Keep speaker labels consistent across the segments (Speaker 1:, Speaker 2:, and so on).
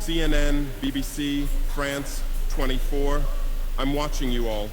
Speaker 1: CNN, BBC, France, 24. I'm watching you all.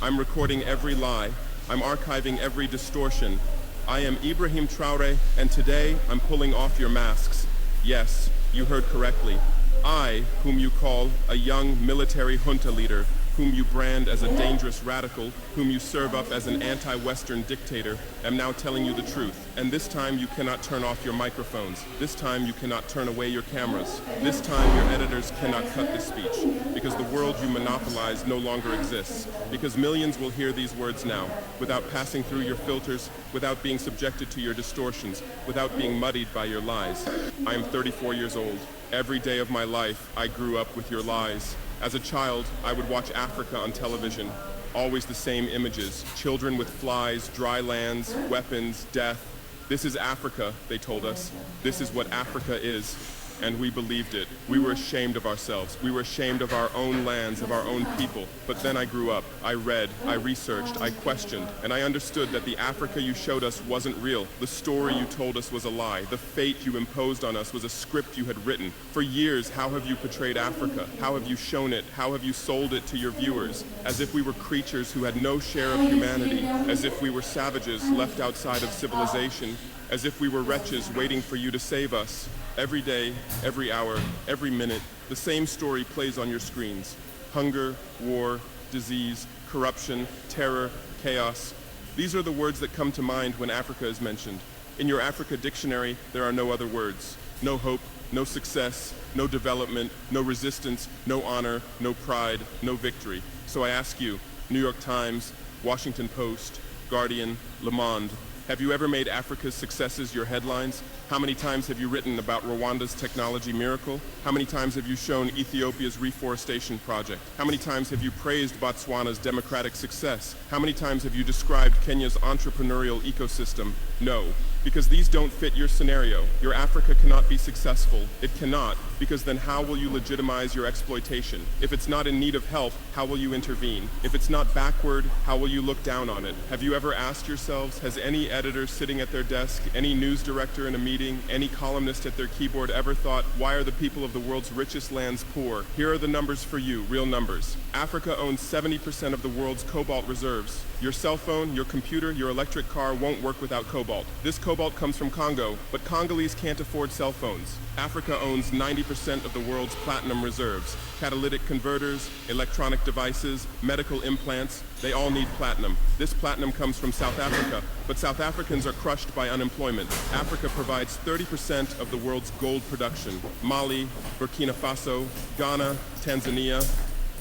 Speaker 1: I'm recording every lie. I'm archiving every distortion. I am Ibrahim Traoré, and today I'm pulling off your masks. Yes, you heard correctly. I, whom you call a young military junta leader, whom you brand as a dangerous radical, whom you serve up as an anti-Western dictator, am now telling you the truth. And this time you cannot turn off your microphones. This time you cannot turn away your cameras. This time your editors cannot cut this speech, because the world you monopolize no longer exists. Because millions will hear these words now, without passing through your filters, without being subjected to your distortions, without being muddied by your lies. I am 34 years old. Every day of my life, I grew up with your lies. As a child, I would watch Africa on television. Always the same images. Children with flies, dry lands, weapons, death. This is Africa, they told us. This is what Africa is. And we believed it. We were ashamed of ourselves. We were ashamed of our own lands, of our own people. But then I grew up. I read, I researched, I questioned, and I understood that the Africa you showed us wasn't real. The story you told us was a lie. The fate you imposed on us was a script you had written. For years, how have you portrayed Africa? How have you shown it? How have you sold it to your viewers? As if we were creatures who had no share of humanity, as if we were savages left outside of civilization, as if we were wretches waiting for you to save us. Every day, every hour, every minute, the same story plays on your screens. Hunger, war, disease, corruption, terror, chaos. These are the words that come to mind when Africa is mentioned. In your Africa dictionary, there are no other words. No hope, no success, no development, no resistance, no honor, no pride, no victory. So I ask you, New York Times, Washington Post, Guardian, Le Monde, have you ever made Africa's successes your headlines? How many times have you written about Rwanda's technology miracle? How many times have you shown Ethiopia's reforestation project? How many times have you praised Botswana's democratic success? How many times have you described Kenya's entrepreneurial ecosystem? No, because these don't fit your scenario. Your Africa cannot be successful. It cannot, because then how will you legitimize your exploitation? If it's not in need of help, how will you intervene? If it's not backward, how will you look down on it? Have you ever asked yourselves, has any editor sitting at their desk, any news director in a meeting, any columnist at their keyboard ever thought, why are the people of the world's richest lands poor? Here are the numbers for you, real numbers. Africa owns 70% of the world's cobalt reserves. Your cell phone, your computer, your electric car won't work without cobalt. This cobalt comes from Congo, but Congolese can't afford cell phones. Africa owns 90% of the world's platinum reserves. Catalytic converters, electronic devices, medical implants, they all need platinum. This platinum comes from South Africa, but South Africans are crushed by unemployment. Africa provides 30% of the world's gold production. Mali, Burkina Faso, Ghana, Tanzania.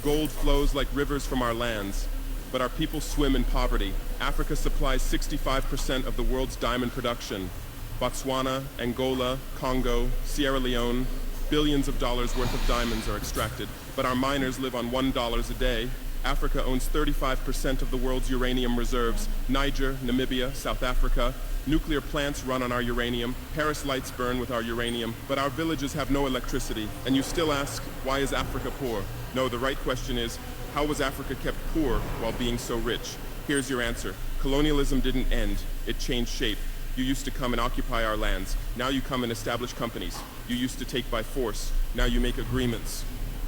Speaker 1: Gold flows like rivers from our lands, but our people swim in poverty. Africa supplies 65% of the world's diamond production. Botswana, Angola, Congo, Sierra Leone, billions of dollars worth of diamonds are extracted, but our miners live on $1 a day. Africa owns 35% of the world's uranium reserves. Niger, Namibia, South Africa. Nuclear plants run on our uranium. Paris lights burn with our uranium, but our villages have no electricity. And you still ask, why is Africa poor? No, the right question is, how was Africa kept poor while being so rich? Here's your answer. Colonialism didn't end. It changed shape. You used to come and occupy our lands. Now you come and establish companies. You used to take by force. Now you make agreements.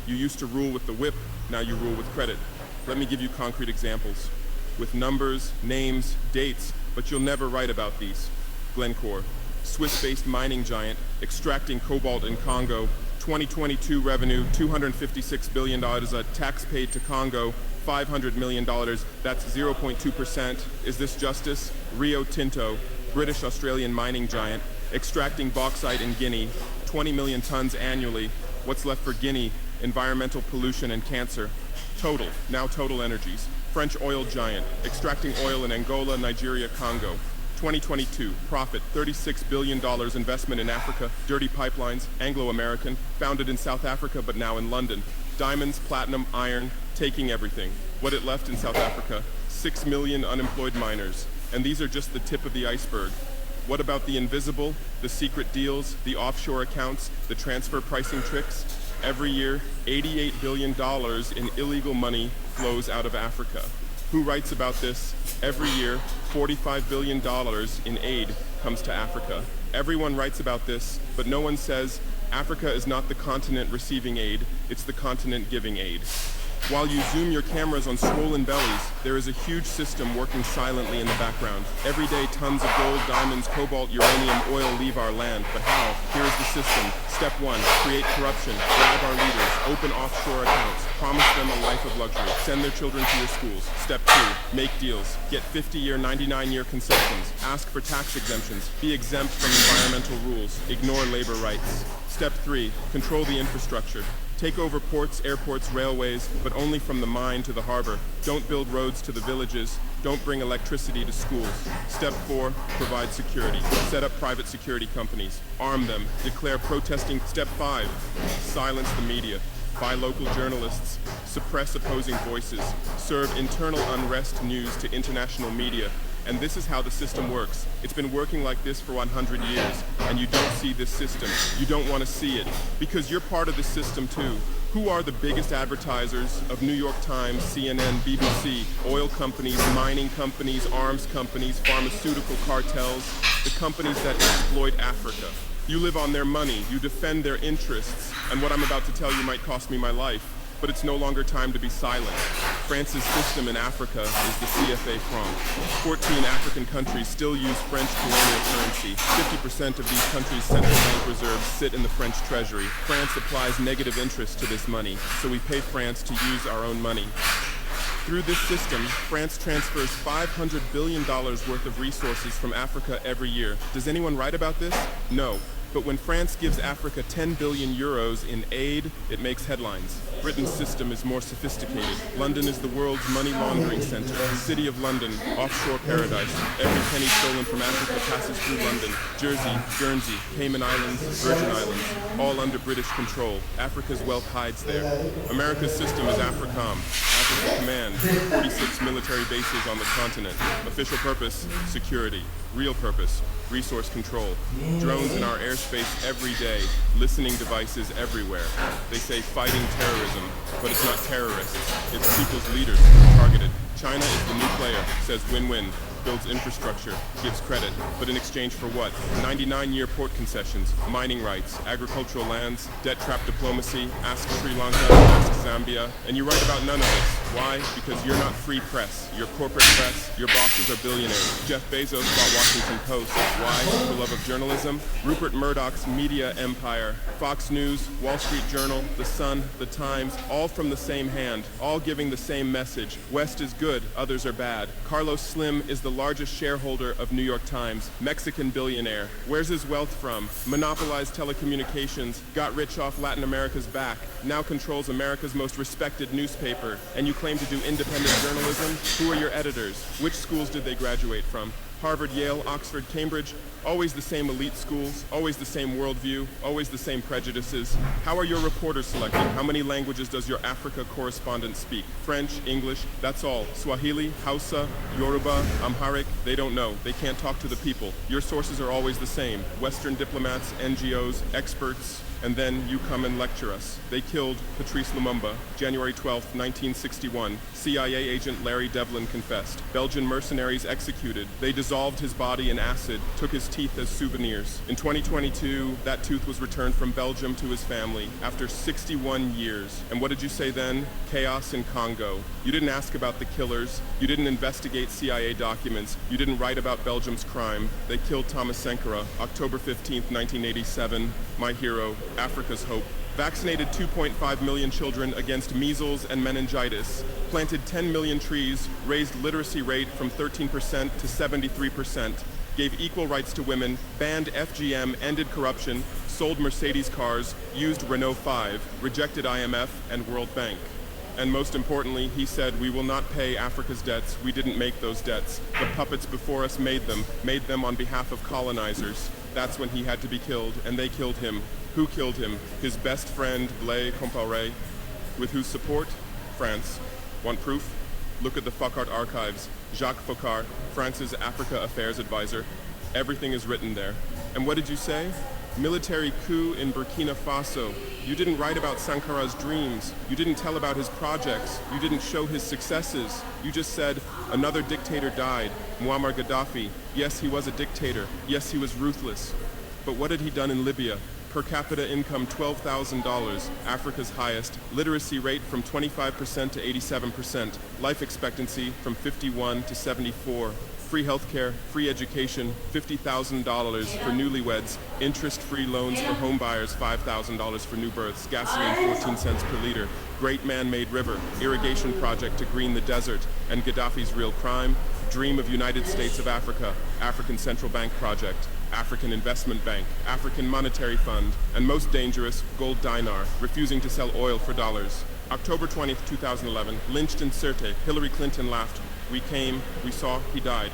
Speaker 1: You used to rule with the whip. Now you rule with credit. Let me give you concrete examples. With numbers, names, dates, but you'll never write about these. Glencore, Swiss-based mining giant, extracting cobalt in Congo. 2022 revenue, $256 billion, a tax paid to Congo, $500 million, that's 0.2%. Is this justice? Rio Tinto, British-Australian mining giant, extracting bauxite in Guinea, 20 million tons annually. What's left for Guinea? Environmental pollution and cancer. Total, now Total Energies, French oil giant, extracting oil in Angola, Nigeria, Congo. 2022, profit, $36 billion investment in Africa, dirty pipelines, Anglo-American, founded in South Africa but now in London. Diamonds, platinum, iron, taking everything. What it left in South Africa? 6 million unemployed miners. And these are just the tip of the iceberg. What about the invisible, the secret deals, the offshore accounts, the transfer pricing tricks? Every year, $88 billion in illegal money flows out of Africa. Who writes about this? Every year, $45 billion in aid comes to Africa. Everyone writes about this, but no one says Africa is not the continent receiving aid, it's the continent giving aid. While you zoom your cameras on swollen bellies, there is a huge system working silently in the background. Every day, tons of gold, diamonds, cobalt, uranium, oil leave our land. But how? Here is the system. Step 1, create corruption, bribe our leaders, open offshore accounts, promise them a life of luxury, send their children to your schools. Step 2, make deals, get 50-year, 99-year concessions, ask for tax exemptions, be exempt from environmental rules, ignore labor rights. Step 3, control the infrastructure. Take over ports, airports, railways, but only from the mine to the harbor. Don't build roads to the villages. Don't bring electricity to schools. Step 4, provide security. Set up private security companies. Arm them. Declare protesting. Step 5, silence the media. Buy local journalists. Suppress opposing voices. Serve internal unrest news to international media. And this is how the system works. It's been working like this for 100 years, and you don't see this system. You don't want to see it, because you're part of the system too. Who are the biggest advertisers of New York Times, CNN, BBC, oil companies, mining companies, arms companies, pharmaceutical cartels, the companies that exploit Africa? You live on their money, you defend their interests, and what I'm about to tell you might cost me my life. But it's no longer time to be silent. France's system in Africa is the CFA franc. 14 African countries still use French colonial currency. 50% of these countries' central bank reserves sit in the French treasury. France applies negative interest to this money, so we pay France to use our own money. Through this system, France transfers $500 billion worth of resources from Africa every year. Does anyone write about this? No. But when France gives Africa 10 billion euros in aid, it makes headlines. Britain's system is more sophisticated. London is the world's money laundering center. The city of London, offshore paradise. Every penny stolen from Africa passes through London. Jersey, Guernsey, Cayman Islands, Virgin Islands, all under British control. Africa's wealth hides there. America's system is AFRICOM, Africa Command, 46 military bases on the continent. Official purpose, security. Real purpose, resource control. Drones in our airspace every day, listening devices everywhere. They say fighting terrorism, but it's not terrorists. It's people's leaders targeted. China is the new player, says win-win. Builds infrastructure, gives credit, but in exchange for what? 99-year port concessions, mining rights, agricultural lands, debt-trap diplomacy, ask Sri Lanka, ask Zambia, and you write about none of this. Why? Because you're not free press. You're corporate press. Your bosses are billionaires. Jeff Bezos bought Washington Post. Why? For love of journalism. Rupert Murdoch's media empire. Fox News, Wall Street Journal, The Sun, The Times, all from the same hand, all giving the same message. West is good, others are bad. Carlos Slim is the largest shareholder of New York Times, Mexican billionaire. Where's his wealth from? Monopolized telecommunications, got rich off Latin America's back, now controls America's most respected newspaper. And you claim to do independent journalism? Who are your editors? Which schools did they graduate from? Harvard, Yale, Oxford, Cambridge, always the same elite schools, always the same worldview, always the same prejudices. How are your reporters selected? How many languages does your Africa correspondent speak? French, English, that's all. Swahili, Hausa, Yoruba, Amharic, they don't know. They can't talk to the people. Your sources are always the same. Western diplomats, NGOs, experts, and then you come and lecture us. They killed Patrice Lumumba, January 12, 1961. CIA agent Larry Devlin confessed. Belgian mercenaries executed. They dissolved his body in acid, took his teeth as souvenirs. In 2022, that tooth was returned from Belgium to his family after 61 years. And what did you say then? Chaos in Congo. You didn't ask about the killers. You didn't investigate CIA documents. You didn't write about Belgium's crime. They killed Thomas Sankara, October 15, 1987. My hero, Africa's hope. Vaccinated 2.5 million children against measles and meningitis, planted 10 million trees, raised literacy rate from 13% to 73%, gave equal rights to women, banned FGM, ended corruption, sold Mercedes cars, used Renault 5, rejected IMF and World Bank. And most importantly, he said, we will not pay Africa's debts. We didn't make those debts. The puppets before us made them on behalf of colonizers. That's when he had to be killed, and they killed him. Who killed him? His best friend, Blaise Compaoré, with whose support? France. Want proof? Look at the Focart archives. Jacques Focart, France's Africa Affairs advisor. Everything is written there. And what did you say? Military coup in Burkina Faso. You didn't write about Sankara's dreams. You didn't tell about his projects. You didn't show his successes. You just said, another dictator died, Muammar Gaddafi. Yes, he was a dictator. Yes, he was ruthless. But what had he done in Libya? Per capita income $12,000, Africa's highest. Literacy rate from 25% to 87%. Life expectancy from 51 to 74. Free healthcare, free education, $50,000 for newlyweds, interest-free loans for home buyers, $5,000 for new births, gasoline 14 cents per liter, great man-made river, irrigation project to green the desert, and Gaddafi's real crime, dream of United States of Africa, African Central Bank project, African Investment Bank, African Monetary Fund, and most dangerous, gold dinar, refusing to sell oil for dollars. October 20th, 2011, lynched in Sirte, Hillary Clinton laughed. We came, we saw, he died.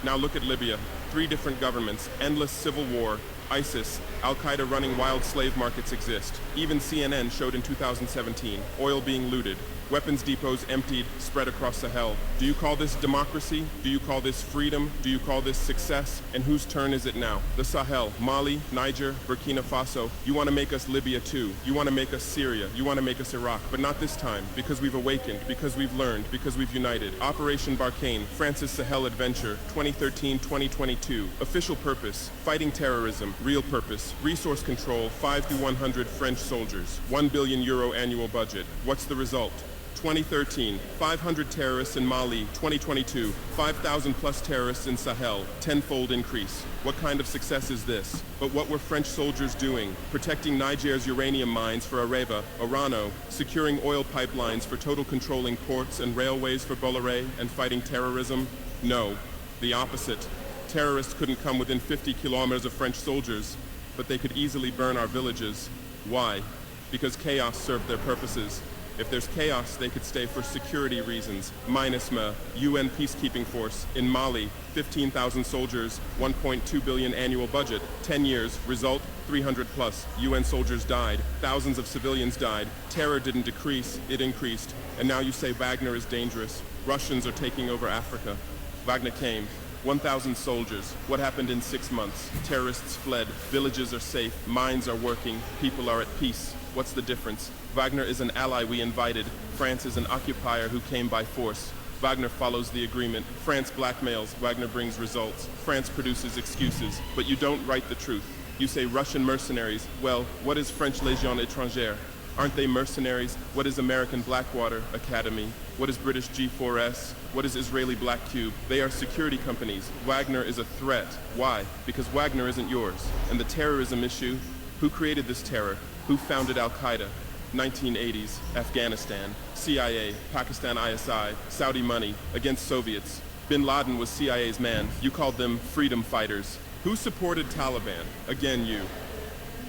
Speaker 1: Now look at Libya. 3 different governments, endless civil war, ISIS, Al-Qaeda running wild slave markets exist. Even CNN showed in 2017, oil being looted, weapons depots emptied, spread across Sahel. Do you call this democracy? Do you call this freedom? Do you call this success? And whose turn is it now? The Sahel, Mali, Niger, Burkina Faso. You want to make us Libya too. You want to make us Syria. You want to make us Iraq. But not this time, because we've awakened, because we've learned, because we've united. Operation Barkhane, France's Sahel adventure, 2013-2022. Official purpose, fighting terrorism. Real purpose, resource control, 5 to 100 French soldiers. €1 billion annual budget. What's the result? 2013, 500 terrorists in Mali. 2022, 5,000 plus terrorists in Sahel, 10-fold increase. What kind of success is this? But what were French soldiers doing? Protecting Niger's uranium mines for Areva, Orano, securing oil pipelines for total controlling ports and railways for Bolloré, and fighting terrorism? No, the opposite. Terrorists couldn't come within 50 kilometers of French soldiers, but they could easily burn our villages. Why? Because chaos served their purposes. If there's chaos, they could stay for security reasons. MINUSMA, UN peacekeeping force. In Mali, 15,000 soldiers, 1.2 billion annual budget, 10 years, result, 300 plus. UN soldiers died, thousands of civilians died. Terror didn't decrease, it increased. And now you say Wagner is dangerous. Russians are taking over Africa. Wagner came. 1,000 soldiers. What happened in 6 months? Terrorists fled. Villages are safe. Mines are working. People are at peace. What's the difference? Wagner is an ally we invited. France is an occupier who came by force. Wagner follows the agreement. France blackmails. Wagner brings results. France produces excuses. But you don't write the truth. You say Russian mercenaries. Well, what is French Légion étrangère? Aren't they mercenaries? What is American Blackwater Academy? What is British G4S? What is Israeli Black Cube? They are security companies. Wagner is a threat. Why? Because Wagner isn't yours. And the terrorism issue, who created this terror? Who founded Al-Qaeda? 1980s, Afghanistan, CIA, Pakistan ISI, Saudi money, against Soviets. Bin Laden was CIA's man. You called them freedom fighters. Who supported Taliban? Again, you.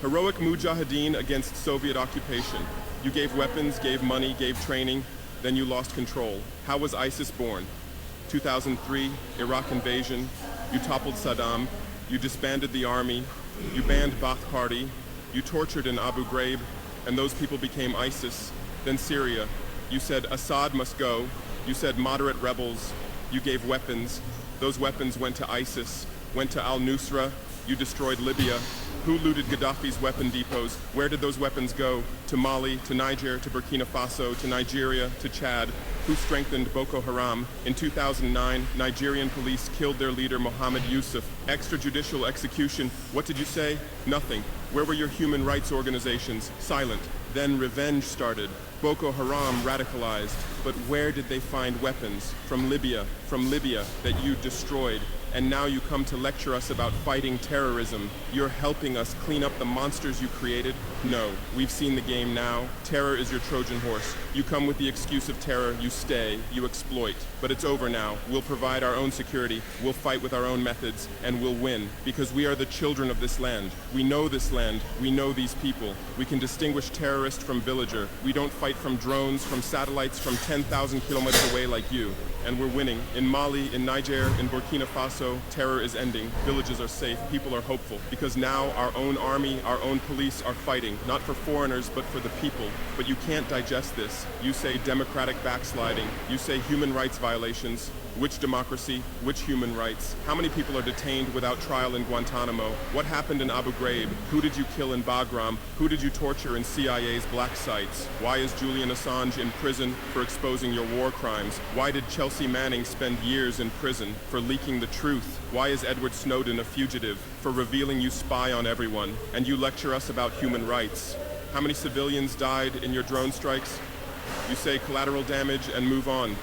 Speaker 1: Heroic mujahideen against Soviet occupation. You gave weapons, gave money, gave training, then you lost control. How was ISIS born? 2003, Iraq invasion. You toppled Saddam. You disbanded the army. You banned Ba'ath Party. You tortured in Abu Ghraib, and those people became ISIS. Then Syria. You said Assad must go. You said moderate rebels. You gave weapons. Those weapons went to ISIS, went to al-Nusra. You destroyed Libya. Who looted Gaddafi's weapon depots? Where did those weapons go? To Mali, to Niger, to Burkina Faso, to Nigeria, to Chad. Who strengthened Boko Haram? In 2009, Nigerian police killed their leader Mohammed Yusuf. Extrajudicial execution. What did you say? Nothing. Where were your human rights organizations? Silent. Then revenge started. Boko Haram radicalized. But where did they find weapons? From Libya that you destroyed. And now you come to lecture us about fighting terrorism. You're helping us clean up the monsters you created? No, we've seen the game now. Terror is your Trojan horse. You come with the excuse of terror, you stay, you exploit. But it's over now. We'll provide our own security, we'll fight with our own methods, and we'll win. Because we are the children of this land. We know this land, we know these people. We can distinguish terrorist from villager. We don't fight from drones, from satellites, from 10,000 kilometers away like you. And we're winning. In Mali, in Niger, in Burkina Faso, terror is ending. Villages are safe. People are hopeful. Because now our own army, our own police are fighting, not for foreigners, but for the people. But you can't digest this. You say democratic backsliding. You say human rights violations. Which democracy? Which human rights? How many people are detained without trial in Guantanamo? What happened in Abu Ghraib? Who did you kill in Bagram? Who did you torture in CIA's black sites? Why is Julian Assange in prison for exposing your war crimes? Why did Chelsea Manning spend years in prison for leaking the truth truth. Why is Edward Snowden a fugitive? For revealing you spy on everyone, and you lecture us about human rights. How many civilians died in your drone strikes? You say collateral damage and move on.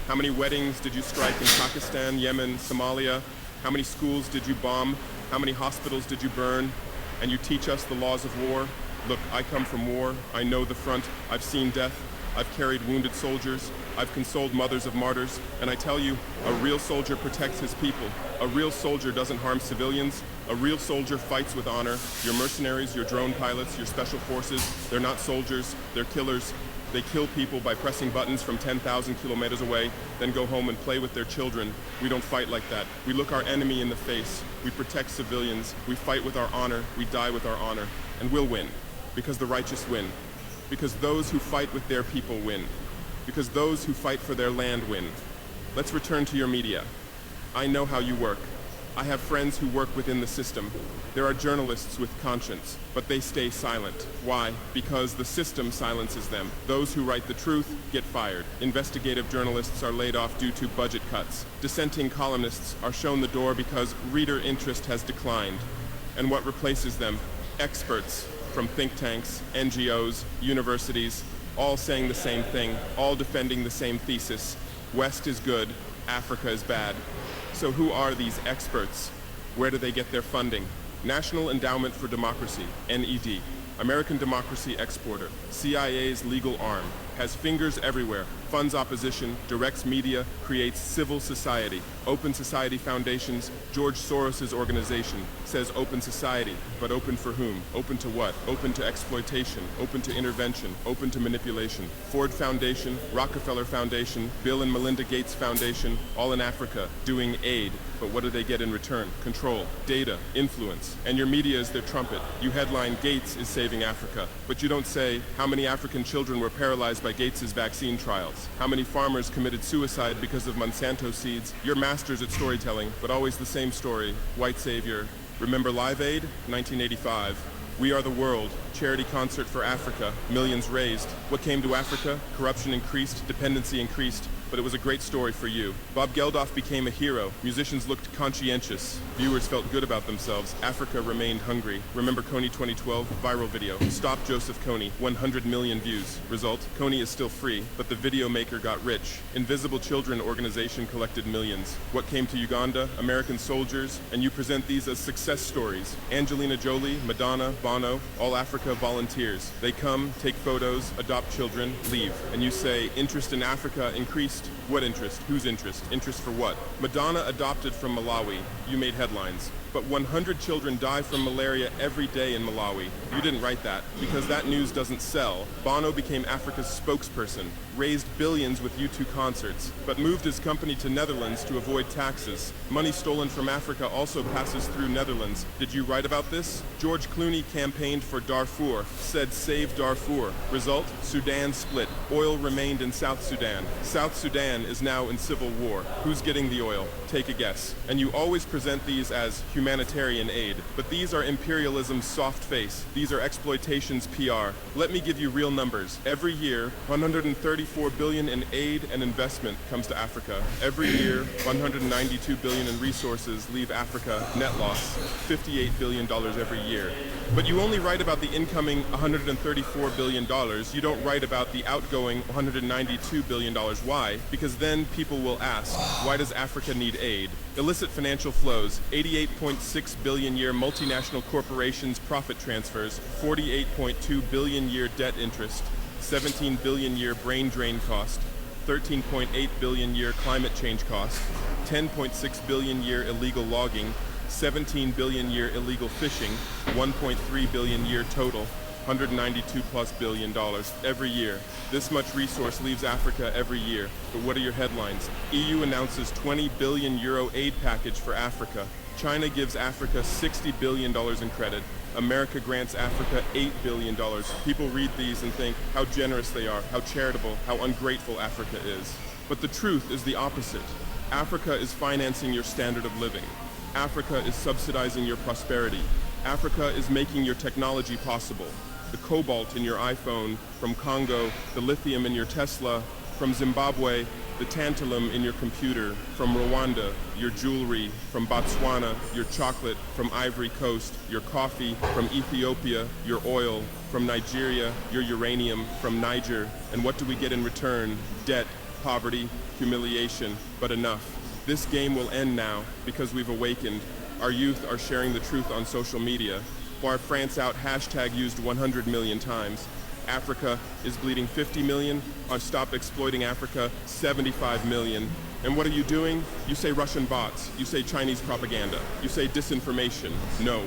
Speaker 1: How many weddings did you strike in Pakistan, Yemen, Somalia? How many schools did you bomb? How many hospitals did you burn? And you teach us the laws of war? Look, I come from war. I know the front. I've seen death. I've carried wounded soldiers. I've consoled mothers of martyrs. And I tell you, a real soldier protects his people. A real soldier doesn't harm civilians. A real soldier fights with honor. Your mercenaries, your drone pilots, your special forces, they're not soldiers, they're killers. They kill people by pressing buttons from 10,000 kilometers away, then go home and play with their children. We don't fight like that. We look our enemy in the face. We protect civilians. We fight with our honor. We die with our honor. And we'll win. Because the righteous win. Because those who fight with their people win. Because those who fight for their land win. Let's return to your media. I know how you work. I have friends who work within the system. There are journalists with conscience, but they stay silent. Why? Because the system silences them. Those who write the truth get fired. Investigative journalists are laid off due to budget cuts. Dissenting columnists are shown the door because reader interest has declined. And what replaces them? Experts from think tanks, NGOs, universities, all saying the same thing, all defending the same thesis. West is good, Africa is bad. So who are these experts? Where do they get their funding? National Endowment for Democracy, NED, American democracy exporter, CIA's legal arm, has fingers everywhere, funds opposition, directs media, creates civil society. Open Society Foundations, George Soros's organization, says open society, but open for whom? Open to what? Open to exploitation, open to intervention, open to manipulation. Ford Foundation, Rockefeller Foundation, Bill and Melinda Gates Foundation, all in Africa, doing aid. But what do they get in return? Control, data, influence. And your media is their trumpet. You headline, Gates is saving Africa. But you don't say, how many African children were paralyzed by Gates's vaccine trials? How many farmers committed suicide because of Monsanto seeds? You're masters at storytelling, but always the same story. White savior. Remember Live Aid? 1985. We Are the World, charity concert for Africa, millions raised. What came to Africa? Corruption increased, dependency increased, but it was a great story for you. Bob Geldof became a hero. Musicians looked conscientious. Viewers felt good about themselves. Africa remained hungry. Remember Kony 2012? Viral video. Stop Joseph Kony. 100 million views. Result? Kony is still free, but the video maker got rich. Invisible Children organization collected millions. What came to Uganda? American soldiers. And you present these as success stories. Angelina Jolie, Madonna, Bono, all Africa volunteers. They come, take photos, adopt children, leave. And you say, interest in Africa increased. What interest? Whose interest? Interest for what? Madonna adopted from Malawi. You made headlines. But 100 children die from malaria every day in Malawi. You didn't write that, because that news doesn't sell. Bono became Africa's spokesperson, raised billions with U2 concerts, but moved his company to Netherlands to avoid taxes. Money stolen from Africa also passes through Netherlands. Did you write about this? George Clooney campaigned for Darfur, said save Darfur. Result? Sudan split. Oil remained in South Sudan. South Sudan is now in civil war. Who's getting the oil? Take a guess. And you always present these as humanitarian aid. But these are imperialism's soft face. These are exploitation's PR. Let me give you real numbers. Every year, 134 billion in aid and investment comes to Africa. Every year, 192 billion in resources leave Africa, net loss, $58 billion every year. But you only write about the incoming $134 billion. You don't write about the outgoing $192 billion. Why? Because then people will ask, why does Africa need aid? Illicit financial flows, 88.6 billion year multinational corporations profit transfers, 48.2 billion year debt interest, 17 billion year brain drain cost, 13.8 billion year climate change cost, 10.6 billion year illegal logging, 17 billion year illegal fishing, 1.3 billion year total, $192+ billion every year. This much resource leaves Africa every year. But what are your headlines? EU announces 20 billion euro aid package for Africa. China gives Africa $60 billion in credit. America grants Africa $8 billion. People read these and think how generous they are, how charitable, how ungrateful Africa is. But the truth is the opposite. Africa is financing your standard of living. Africa is subsidizing your prosperity. Africa is making your technology possible. The cobalt in your iPhone, from Congo, the lithium in your Tesla, from Zimbabwe, the the tantalum in your computer, from Rwanda, your jewelry, from Botswana, your chocolate, from Ivory Coast, your coffee, from Ethiopia, your oil, from Nigeria, your uranium, from Niger. And what do we get in return? Debt, poverty, humiliation, but enough. This game will end now because we've awakened. Our youth are sharing the truth on social media. Bar France out hashtag used 100 million times. Africa is bleeding 50 million. On Stop Exploiting Africa, 75 million. And what are you doing? You say Russian bots. You say Chinese propaganda. You say disinformation. No.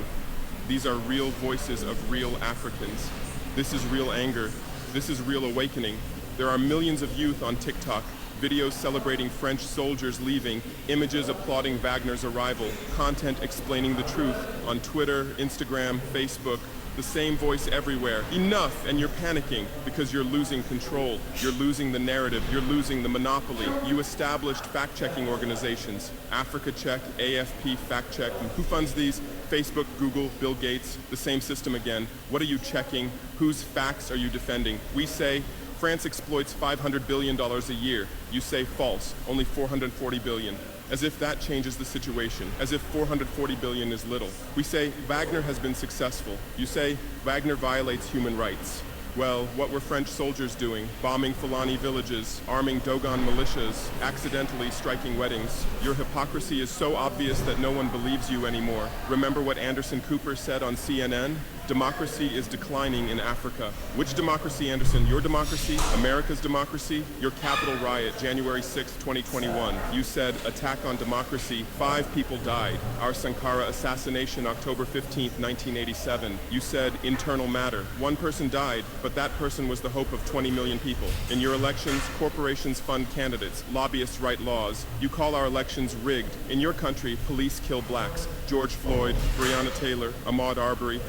Speaker 1: These are real voices of real Africans. This is real anger. This is real awakening. There are millions of youth on TikTok, videos celebrating French soldiers leaving, images applauding Wagner's arrival, content explaining the truth on Twitter, Instagram, Facebook, the same voice everywhere. Enough, and you're panicking because you're losing control. You're losing the narrative. You're losing the monopoly. You established fact-checking organizations. Africa Check, AFP Fact Check. And who funds these? Facebook, Google, Bill Gates, the same system again. What are you checking? Whose facts are you defending? We say France exploits $500 billion a year. You say false, only $440 billion. As if that changes the situation, as if $440 billion is little. We say Wagner has been successful. You say Wagner violates human rights. Well, what were French soldiers doing? Bombing Fulani villages, arming Dogon militias, accidentally striking weddings. Your hypocrisy is so obvious that no one believes you anymore. Remember what Anderson Cooper said on CNN? Democracy is declining in Africa. Which democracy, Anderson? Your democracy? America's democracy? Your Capitol riot, January 6, 2021. You said, attack on democracy. 5 people died. Our Sankara assassination, October 15, 1987. You said, internal matter. 1 person died, but that person was the hope of 20 million people. In your elections, corporations fund candidates. Lobbyists write laws. You call our elections rigged. In your country, police kill blacks. George Floyd, Breonna Taylor, Ahmaud Arbery.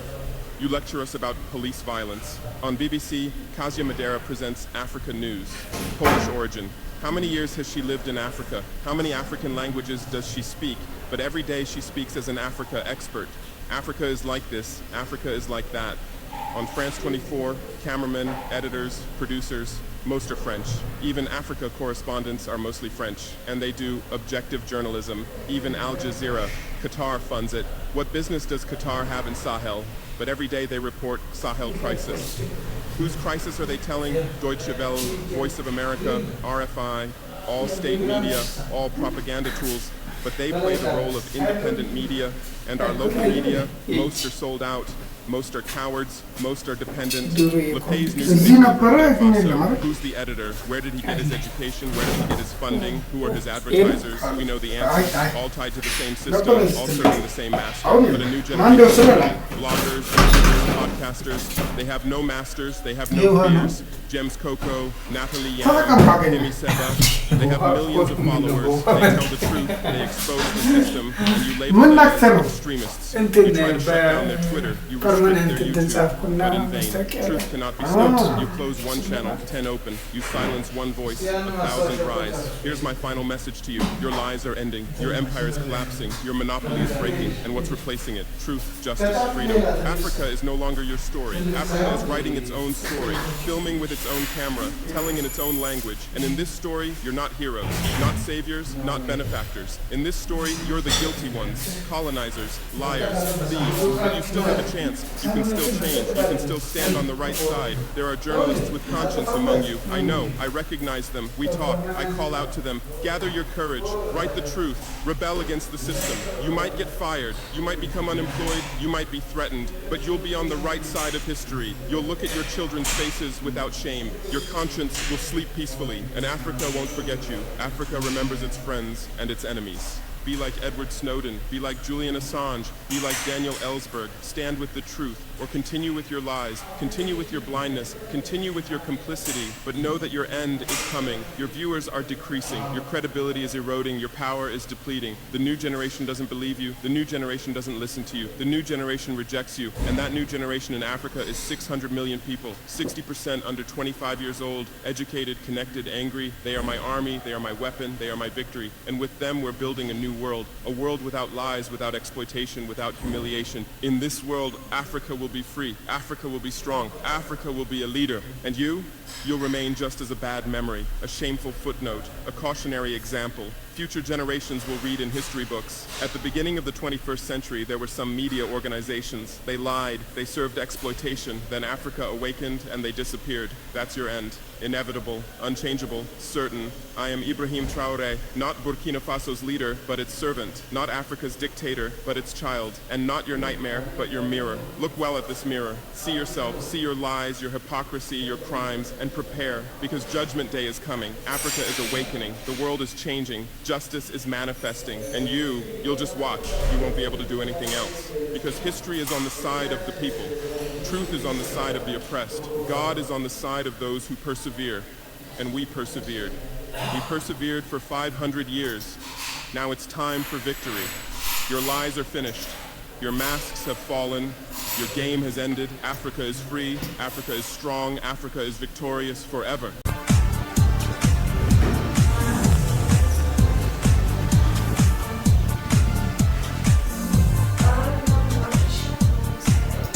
Speaker 1: You lecture us about police violence. On BBC, Kasia Madera presents Africa News. Polish origin. How many years has she lived in Africa? How many African languages does she speak? But every day she speaks as an Africa expert. Africa is like this. Africa is like that. On France 24, cameramen, editors, producers, most are French. Even Africa correspondents are mostly French, and they do objective journalism. Even Al Jazeera. Qatar funds it. What business does Qatar have in Sahel? But every day they report Sahel crisis. Whose crisis are they telling? Deutsche Welle, Voice of America, RFI, all state media, all propaganda tools. But they play the role of independent media, and our local media, most are sold out. Most are cowards, most are dependent. LePay's newspaper, who's the editor? Where did he get his education? Where did he get his funding? Who are his advertisers? We know the answer. All tied to the same system, all serving the same master. But a new generation of bloggers, podcasters, they have no masters, they have no peers. Gems Coco, Natalie Yang, Himi Seba, they have millions of followers. They tell the truth, they expose the system, and you label them as extremists. You try to shut down their Twitter, you restrict their YouTube, but in vain. Truth cannot be stopped. You close one channel, 10 open. You silence one voice, 1,000 rise. Here's my final message to you. Your lies are ending. Your empire is collapsing. Your monopoly is breaking. And what's replacing it? Truth, justice, freedom. Africa is no longer your story. Africa is writing its own story, filming with its own camera, telling in its own language. And in this story, you're not heroes, not saviors, not benefactors. In this story, you're the guilty ones, colonizers, liars, thieves. But you still have a chance. You can still change. You can still stand on the right side. There are journalists with conscience among you. I know. I recognize them. We talk. I call out to them. Gather your courage. Write the truth. Rebel against the system. You might get fired. You might become unemployed. You might be threatened. But you'll be on the right side of history. You'll look at your children's faces without shame. Your conscience will sleep peacefully. And Africa won't forget you. Africa remembers its friends and its enemies. Be like Edward Snowden. Be like Julian Assange. Be like Daniel Ellsberg. Stand with the truth. Or continue with your lies. Continue with your blindness. Continue with your complicity. But know that your end is coming. Your viewers are decreasing. Your credibility is eroding. Your power is depleting. The new generation doesn't believe you. The new generation doesn't listen to you. The new generation rejects you. And that new generation in Africa is 600 million people. 60% under 25 years old. Educated, connected, angry. They are my army. They are my weapon. They are my victory. And with them we're building a new world. A world without lies, without exploitation, without humiliation. In this world, Africa will be free. Africa will be strong. Africa will be a leader. And you? you'll remain just as a bad memory, a shameful footnote, a cautionary example. Future generations will read in history books. At the beginning of the 21st century, there were some media organizations. They lied, they served exploitation, then Africa awakened and they disappeared. That's your end. Inevitable, unchangeable, certain. I am Ibrahim Traoré, not Burkina Faso's leader, but its servant, not Africa's dictator, but its child, and not your nightmare, but your mirror. Look well at this mirror. See yourself, see your lies, your hypocrisy, your crimes, and prepare, because Judgment Day is coming. Africa is awakening. The world is changing. Justice is manifesting. And you'll just watch. You won't be able to do anything else. Because history is on the side of the people. Truth is on the side of the oppressed. God is on the side of those who persevere. And we persevered. We persevered for 500 years. Now it's time for victory. Your lies are finished. Your masks have fallen. Your game has ended. Africa is free. Africa is strong. Africa is victorious forever.